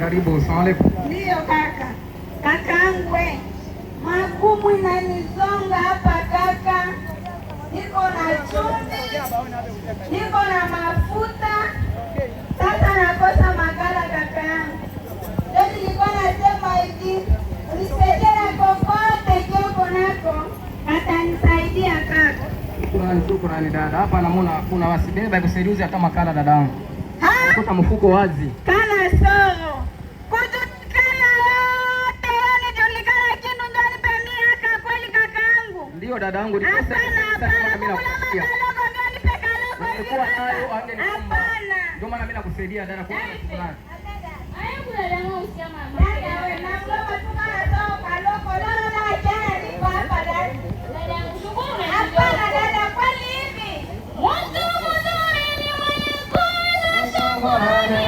Karibu, asalamu alaykum. Ndio kaka. Kakaangu we. Magumu inanizonga hapa kaka. Niko na chumvi. Niko na mafuta. Sasa nakosa makala kaka yangu. Ndio nilikuwa nasema hivi, unisaidie na kokote kioko nako. Atanisaidia kaka. Shukrani dada. Hapa namuona kuna wasibeba kusaidiuzi hata makala dadangu. Kuta mfuko wazi. Kana soro. Kujulikana yote yonijulikana kindu ndo nipemia kakweli kakaangu. Ndio dadangu. Hapana, hapana. Kukula makalogo ndo nipe kalogo. Hapana. Ndio maana mimi nakusaidia dada kwa fulani. Ayabu dadangu usikia mama. Dada wewe na mloma tukana toa kaloko lolo na jana nipo hapa dada. Dadangu shukuru na hapana dada kwani hivi. Mtu mzuri ni mwenye kuona shukrani.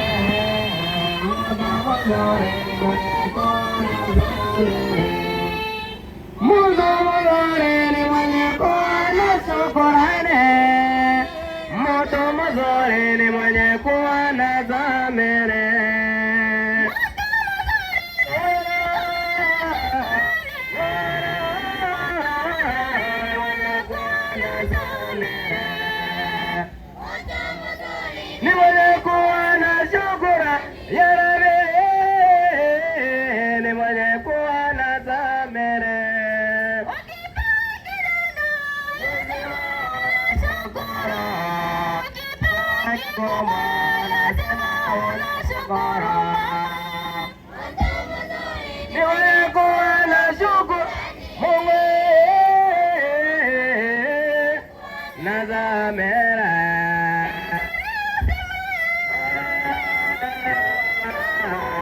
Moto mzuri ni mwenye kuwa